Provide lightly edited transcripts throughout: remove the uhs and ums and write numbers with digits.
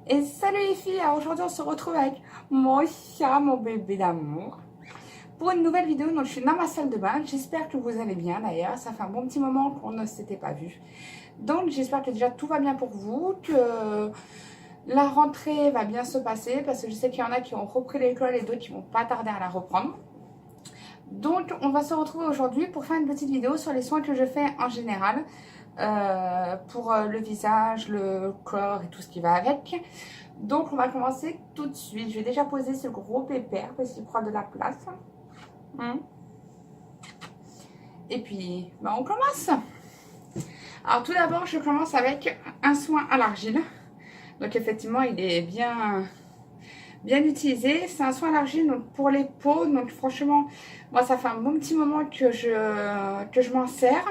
Et salut les filles, alors aujourd'hui on se retrouve avec mon chat, mon bébé d'amour, pour une nouvelle vidéo. Donc je suis dans ma salle de bain, j'espère que vous allez bien d'ailleurs, ça fait un bon petit moment qu'on ne s'était pas vu. Donc j'espère que déjà tout va bien pour vous, que la rentrée va bien se passer, parce que je sais qu'il y en a qui ont repris l'école et d'autres qui vont pas tarder à la reprendre. Donc on va se retrouver aujourd'hui pour faire une petite vidéo sur les soins que je fais en général. Pour le visage, le corps et tout ce qui va avec. Donc on va commencer tout de suite. Je vais déjà poser ce gros pépère parce qu'il prend de la place. Et puis on commence. Alors tout d'abord je commence avec un soin à l'argile. Donc effectivement il est bien utilisé. C'est un soin à l'argile donc pour les peaux. Donc franchement moi ça fait un bon petit moment que je m'en sers.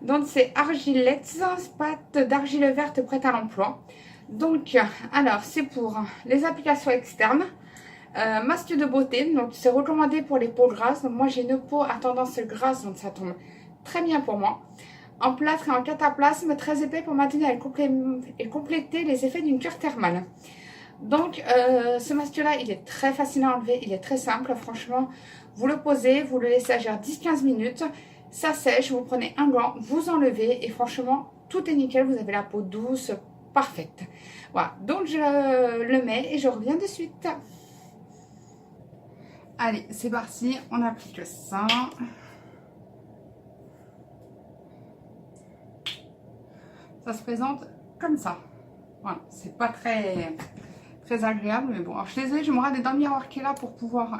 Donc c'est Argilettes, pâte d'argile verte prête à l'emploi. Donc alors c'est pour les applications externes, masque de beauté, donc c'est recommandé pour les peaux grasses. Donc moi j'ai une peau à tendance grasse, donc ça tombe très bien pour moi. En plâtre et en cataplasme, très épais pour maintenir et compléter les effets d'une cure thermale. Donc ce masque là il est très facile à enlever, il est très simple, franchement vous le posez, vous le laissez agir 10-15 minutes. Ça sèche, vous prenez un gant, vous enlevez et franchement, tout est nickel. Vous avez la peau douce, parfaite. Voilà, donc je le mets et je reviens de suite. Allez, c'est parti, on applique ça. Ça se présente comme ça. Voilà, c'est pas très agréable, mais bon. Alors, je suis désolée, je me regarde dans le miroir qui est là pour pouvoir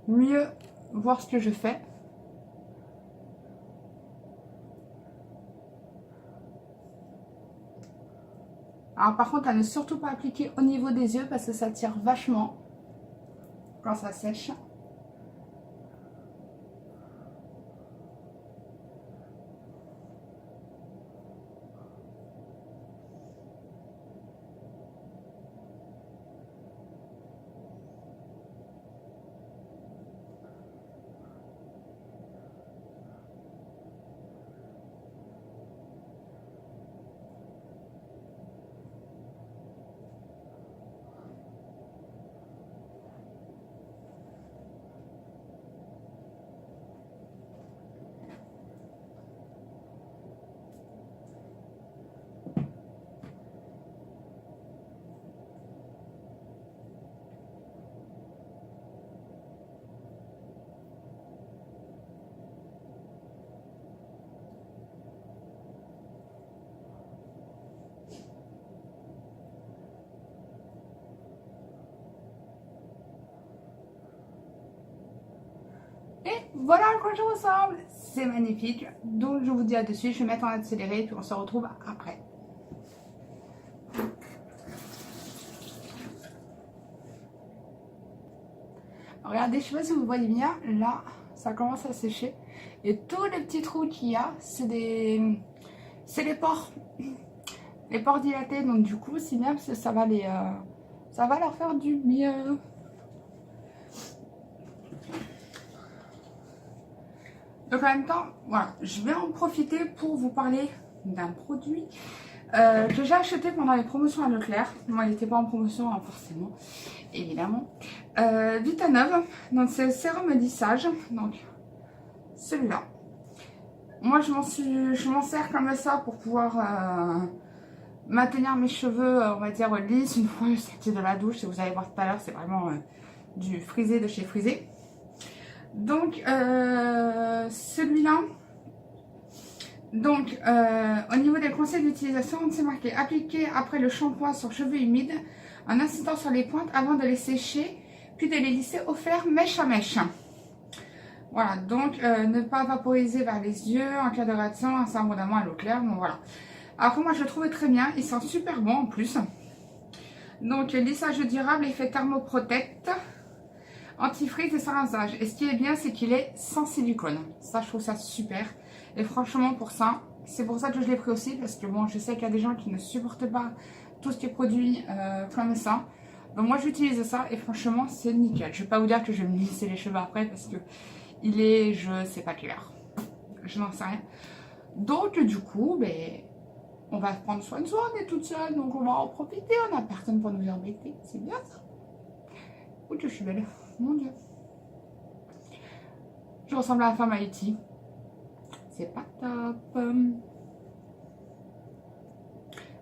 mieux voir ce que je fais. Alors par contre, à ne surtout pas appliquer au niveau des yeux parce que ça tire vachement quand ça sèche. Et voilà à quoi je ressemble. C'est magnifique. Donc je vous dis à de suite. Je vais mettre en accéléré puis on se retrouve après. Regardez, je ne sais pas si vous voyez bien. Là, ça commence à sécher. Et tous les petits trous qu'il y a, c'est les pores. Les pores dilatés. Donc du coup, c'est bien parce que ça va leur faire du bien. Donc en même temps, voilà, je vais en profiter pour vous parler d'un produit que j'ai acheté pendant les promotions à Leclerc. Moi, il n'était pas en promotion, hein, forcément, évidemment. Vitanove, donc c'est le sérum lissage, donc celui-là. Moi, je m'en sers comme ça pour pouvoir maintenir mes cheveux, on va dire, lisses une fois sortis de la douche. Si vous allez voir tout à l'heure, c'est vraiment du frisé de chez Frisé. Donc celui-là, donc au niveau des conseils d'utilisation, c'est marqué appliquer après le shampoing sur cheveux humides en incitant sur les pointes avant de les sécher puis de les lisser au fer mèche à mèche. Voilà, donc ne pas vaporiser vers les yeux en cas de réaction, c'est abondamment à l'eau claire. Donc voilà. Après moi je le trouvais très bien, il sent super bon en plus. Donc lissage durable, effet thermoprotect, antifreeze et sans rinçage. Et ce qui est bien, c'est qu'il est sans silicone. Ça, je trouve ça super. Et franchement, pour ça, c'est pour ça que je l'ai pris aussi. Parce que bon, je sais qu'il y a des gens qui ne supportent pas tout ce qui est produit comme ça. Donc moi, j'utilise ça et franchement, c'est nickel. Je ne vais pas vous dire que je vais me lisser les cheveux après parce que il est, je sais pas quelle heure. Je n'en sais rien. Donc du coup, ben, on va prendre soin de soi, on est toute seule, donc on va en profiter, on n'a personne pour nous embêter. C'est bien ça. Ouh, je suis belle, mon Dieu. Je ressemble à la femme Haïti. C'est pas top.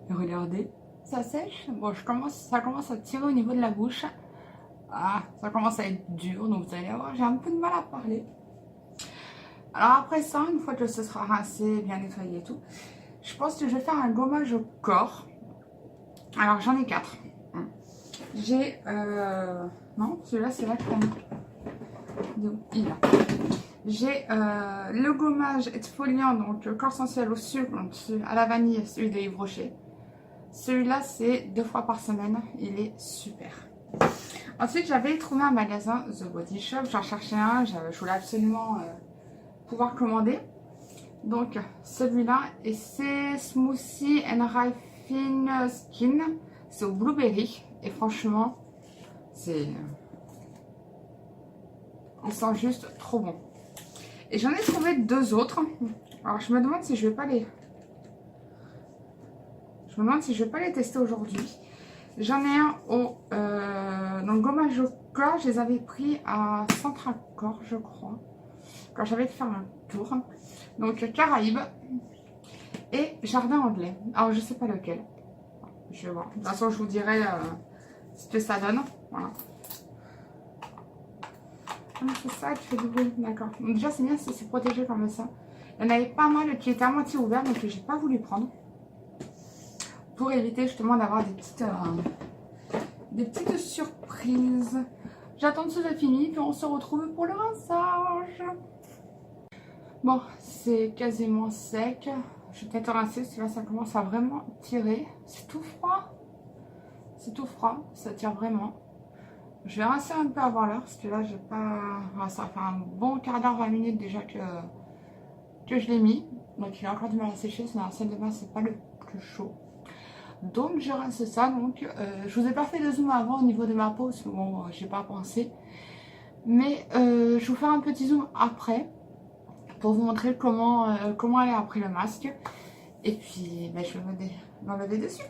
Regardez, ça sèche. Bon, ça commence à tirer au niveau de la bouche. Ah, ça commence à être dur, donc vous allez voir, j'ai un peu de mal à parler. Alors après ça, une fois que ce sera rincé, bien nettoyé et tout, je pense que je vais faire un gommage au corps. Alors j'en ai 4. J'ai... non, celui-là c'est là qu'on... Il est là. J'ai le gommage exfoliant, donc corps sensuel au sucre, donc à la vanille, celui de Yves Rocher. Celui-là c'est 2 fois par semaine, il est super. Ensuite j'avais trouvé un magasin The Body Shop, j'en cherchais un, je voulais absolument pouvoir commander. Donc celui-là, et c'est Smoothie and Rifin Skin, c'est au blueberry, et franchement c'est... il sent juste trop bon. Et j'en ai trouvé 2 autres. Alors je me demande si je vais pas les... tester aujourd'hui. J'en ai un au... donc gommage au corps, je les avais pris à Centracor, je crois. Quand j'avais fait un tour. Donc Caraïbes et Jardin Anglais. Alors je sais pas lequel. Je vais voir. De toute façon je vous dirai ce que ça donne. Voilà. Ah, c'est ça qui fait du bruit, d'accord. Donc déjà c'est bien si c'est protégé comme ça. Il y en avait pas mal qui étaient à moitié ouverts mais que j'ai pas voulu prendre. Pour éviter justement d'avoir des petites surprises. J'attends que ce soit fini puis on se retrouve pour le rinçage. Bon, c'est quasiment sec. Je vais peut-être rincer parce que là ça commence à vraiment tirer. C'est tout froid. C'est tout froid, ça tire vraiment. Je vais rincer un peu avant l'heure parce que là j'ai pas... ça va faire un bon quart d'heure, 20 minutes déjà que je l'ai mis. Donc il a encore du mal à sécher, parce que dans la salle de bain c'est pas le plus chaud. Donc je rince ça. Donc je vous ai pas fait de zoom avant au niveau de ma peau parce que bon j'ai pas pensé. Mais je vous fais un petit zoom après pour vous montrer comment elle est après le masque. Et puis ben, je vais m'enlever de suite.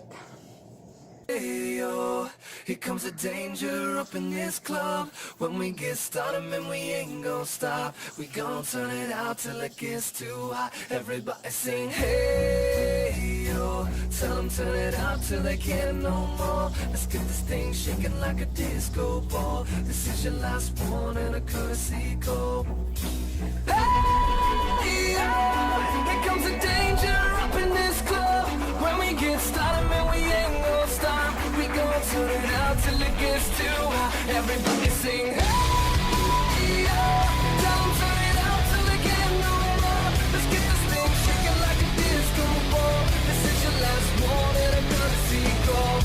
Hey, yo, here comes the danger up in this club. When we get started, man, we ain't gonna stop. We gon' turn it out till it gets too hot. Everybody sing, hey, yo. Tell them turn it out till they can't no more. Let's get this thing shaking like a disco ball. This is your last one and a courtesy call. Hey, yo, here comes the danger up in this club. When we get started, man, we ain't gonna stop. We gon' turn it out till it gets too hot. Everybody sing, hey, yo. Tell them turn it out till they can't no more. Let's get this thing shaking like a disco ball. This is your last one and a courtesy call.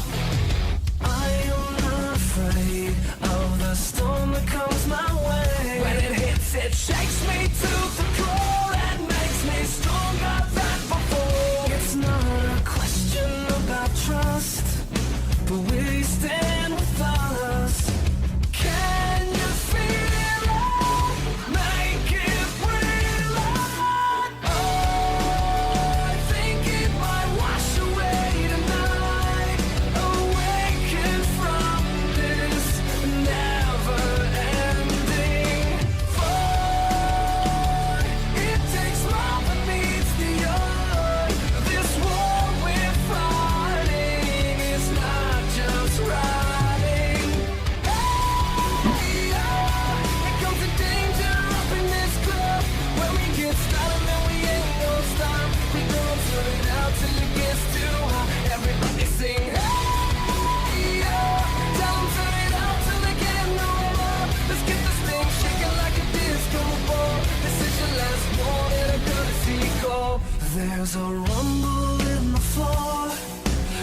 I am not afraid of the storm that comes my way. When it hits, it shakes me to the core and makes me stronger than before. It's not a question about trust, but will you stand with us? Can you feel it? Make it real. Oh, I think it might wash away tonight. Awaken from this never-ending void. It takes more than meets the eye. This war we're fighting is not just riding. Hey, yeah, here comes the danger up in this club. When we get started, man, we ain't gonna stop. We gon' turn it out till it gets too hot. Everybody sing, hey, yeah. Tell them turn it out till they can't no more. Let's get this thing shaking like a disco ball. This is your last one and a courtesy call. There's a rumble in the floor,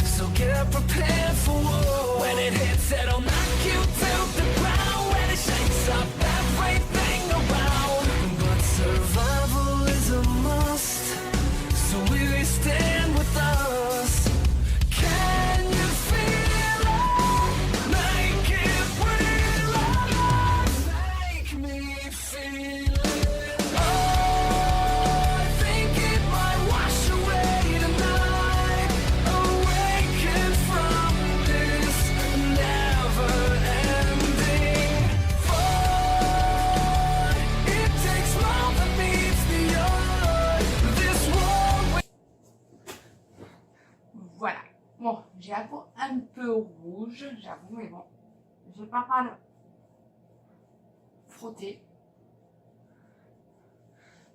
so get prepared for war. When it hits, it'll knock you to the ground. When it shakes up everything around. But survival is a must, so will you stand with us? Can you feel it? Make it real. Make me feel it. Oh, I think it might wash away tonight. peu rouge, j'avoue, mais bon, j'ai pas mal frotté.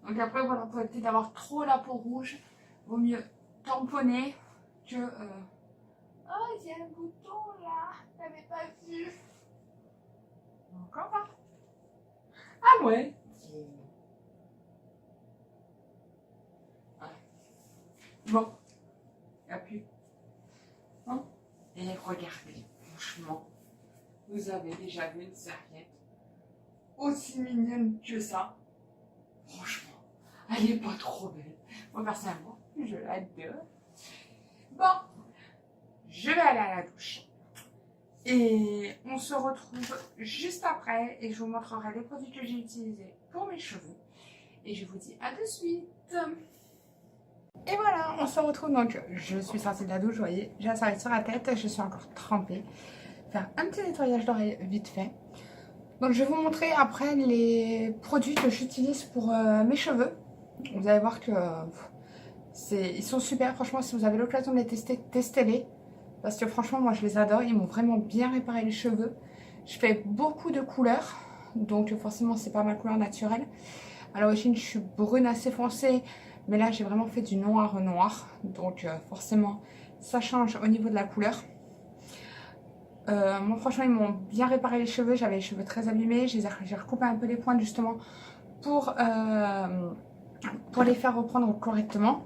Donc après, voilà, pour éviter d'avoir trop la peau rouge, vaut mieux tamponner que... Oh, il y a un bouton là, t'avais pas vu. Encore là. Ah ouais. Bon, il n'y a plus. Hein? Et regardez, franchement, vous avez déjà vu une serviette aussi mignonne que ça. Franchement, elle est pas trop belle. Moi, personnellement, je l'adore. Bon, je vais aller à la douche. Et on se retrouve juste après et je vous montrerai les produits que j'ai utilisés pour mes cheveux. Et je vous dis à de suite. Et voilà, on se retrouve donc. Je suis sortie de la douche, vous voyez, j'ai la serviette sur la tête, je suis encore trempée. Faire un petit nettoyage d'oreilles vite fait. Donc je vais vous montrer après les produits que j'utilise pour mes cheveux. Vous allez voir que ils sont super, franchement si vous avez l'occasion de les tester, testez-les. Parce que franchement moi je les adore, ils m'ont vraiment bien réparé les cheveux. Je fais beaucoup de couleurs, donc forcément c'est pas ma couleur naturelle. À l'origine je suis brune assez foncée, mais là j'ai vraiment fait du noir noir. Donc forcément ça change au niveau de la couleur. Moi franchement ils m'ont bien réparé les cheveux, j'avais les cheveux très abîmés, j'ai recoupé un peu les pointes justement pour les faire reprendre correctement.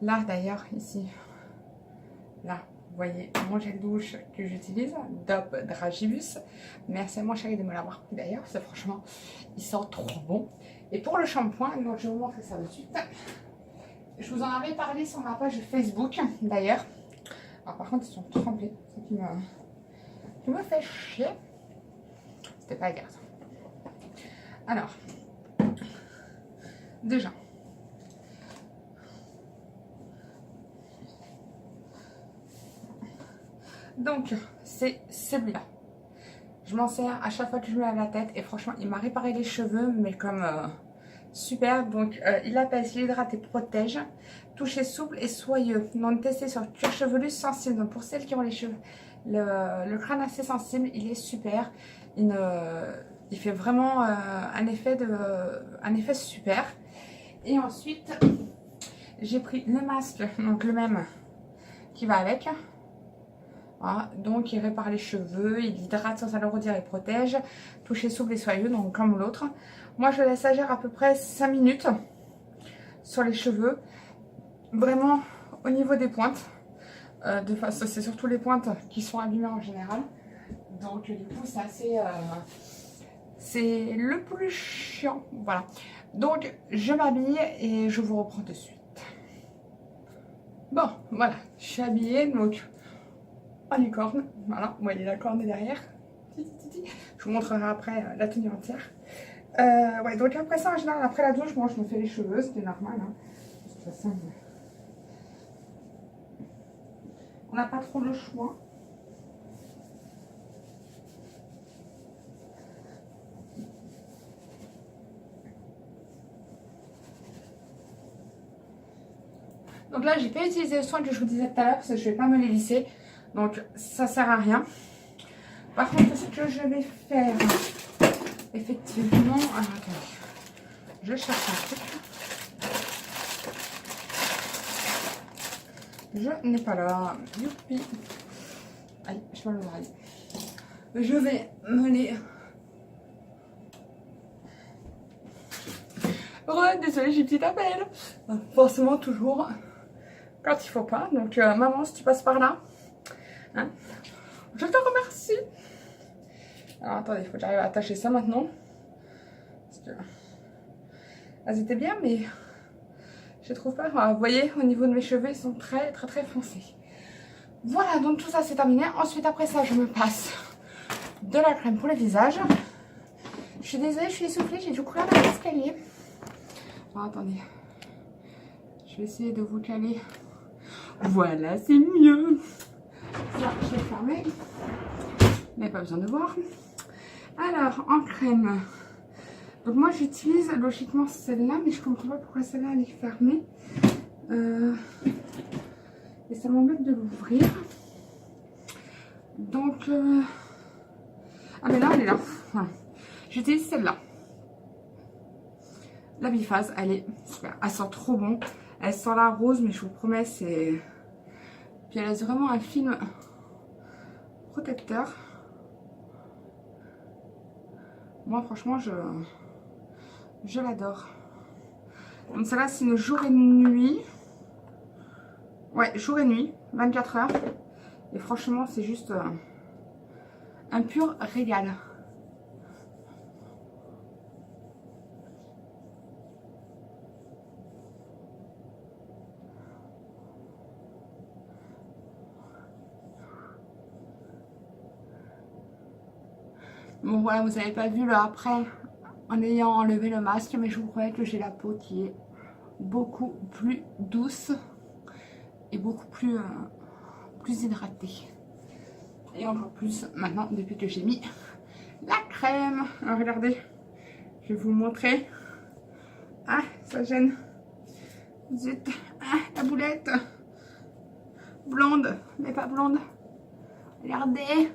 Là d'ailleurs ici, là vous voyez mon gel douche que j'utilise, Dop Dragibus. Merci à mon chéri de me l'avoir pris d'ailleurs, c'est franchement il sent trop bon. Et pour le shampoing, donc je vais vous montrer ça de suite. Je vous en avais parlé sur ma page Facebook d'ailleurs. Alors par contre ils sont trempés, c'est qui me fait chier. C'était pas grave. Alors, déjà, donc c'est celui-là. Je m'en sers à chaque fois que je me lave la tête et franchement il m'a réparé les cheveux mais comme super. Donc il apaise, il hydrate et protège. Toucher souple et soyeux. Donc testé sur cuir chevelu sensible. Donc pour celles qui ont les cheveux le crâne assez sensible, il est super. Il fait vraiment un effet super. Et ensuite j'ai pris le masque, donc le même qui va avec. Voilà, donc il répare les cheveux, il hydrate sans alourdir et protège. Toucher souple et soyeux, donc comme l'autre. Moi je laisse agir à peu près 5 minutes sur les cheveux. Vraiment au niveau des pointes. C'est surtout les pointes qui sont abîmées en général. Donc du coup c'est assez... c'est le plus chiant. Voilà. Donc je m'habille et je vous reprends de suite. Bon, voilà. Je suis habillée, donc... en licorne. Voilà, vous voyez la corne derrière. Je vous montrerai après la tenue entière. Ouais, donc après ça, en général, après la douche, moi je me fais les cheveux, c'était normal. Hein. De toute façon, on n'a pas trop le choix. Donc là, j'ai pas utilisé le soin que je vous disais tout à l'heure parce que je vais pas me les lisser. Donc ça sert à rien. Par contre, ce que je vais faire, effectivement... Alors attendez, je cherche un truc. Je n'ai pas là. Youpi. Aïe, je vais l'oreille. Je vais me les... Désolée, j'ai un petit appel. Forcément, toujours quand il faut pas. Donc, maman, si tu passes par là, hein, je te remercie. Alors, attendez, il faut que j'arrive à attacher ça maintenant. Parce que elles étaient bien, mais je trouve pas. Alors, vous voyez, au niveau de mes cheveux, ils sont très foncés. Voilà, donc tout ça, c'est terminé. Ensuite, après ça, je me passe de la crème pour le visage. Je suis désolée, je suis essoufflée, j'ai dû courir dans l'escalier. Alors, attendez. Je vais essayer de vous caler. Voilà, c'est mieux. Là, je vais fermer. Mais pas besoin de voir. Alors, en crème. Donc moi, j'utilise logiquement celle-là, mais je comprends pas pourquoi celle-là, elle est fermée. Et ça m'embête de l'ouvrir. Donc, ah mais là, elle est là. Voilà. J'utilise celle-là. La biphase, elle est super. Elle sent trop bon. Elle sent la rose, mais je vous promets, c'est... Puis elle a vraiment un film protecteur. Moi, franchement, je l'adore. Donc celle-là, c'est une jour et nuit. Ouais, jour et nuit, 24 heures. Et franchement, c'est juste un pur régal. Bon voilà, vous n'avez pas vu le après en ayant enlevé le masque, mais je vous promets que j'ai la peau qui est beaucoup plus douce et beaucoup plus, plus hydratée. Et encore plus maintenant depuis que j'ai mis la crème. Alors regardez, je vais vous montrer. Ah, ça gêne. Zut. Ah, la boulette. Blonde, mais pas blonde. Regardez.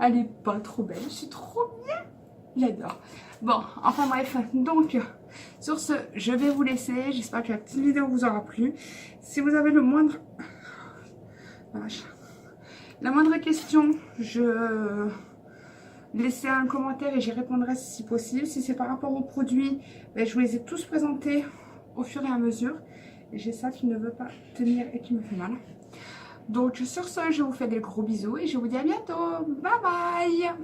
Elle est pas trop belle, c'est trop bien. J'adore. Bon, enfin bref, donc sur ce, je vais vous laisser. J'espère que la petite vidéo vous aura plu. Si vous avez le moindre... La moindre question, je laissez un commentaire et j'y répondrai si possible. Si c'est par rapport aux produits, ben, je vous les ai tous présentés au fur et à mesure. Et j'ai ça qui ne veut pas tenir et qui me fait mal. Donc sur ce, je vous fais des gros bisous et je vous dis à bientôt. Bye bye.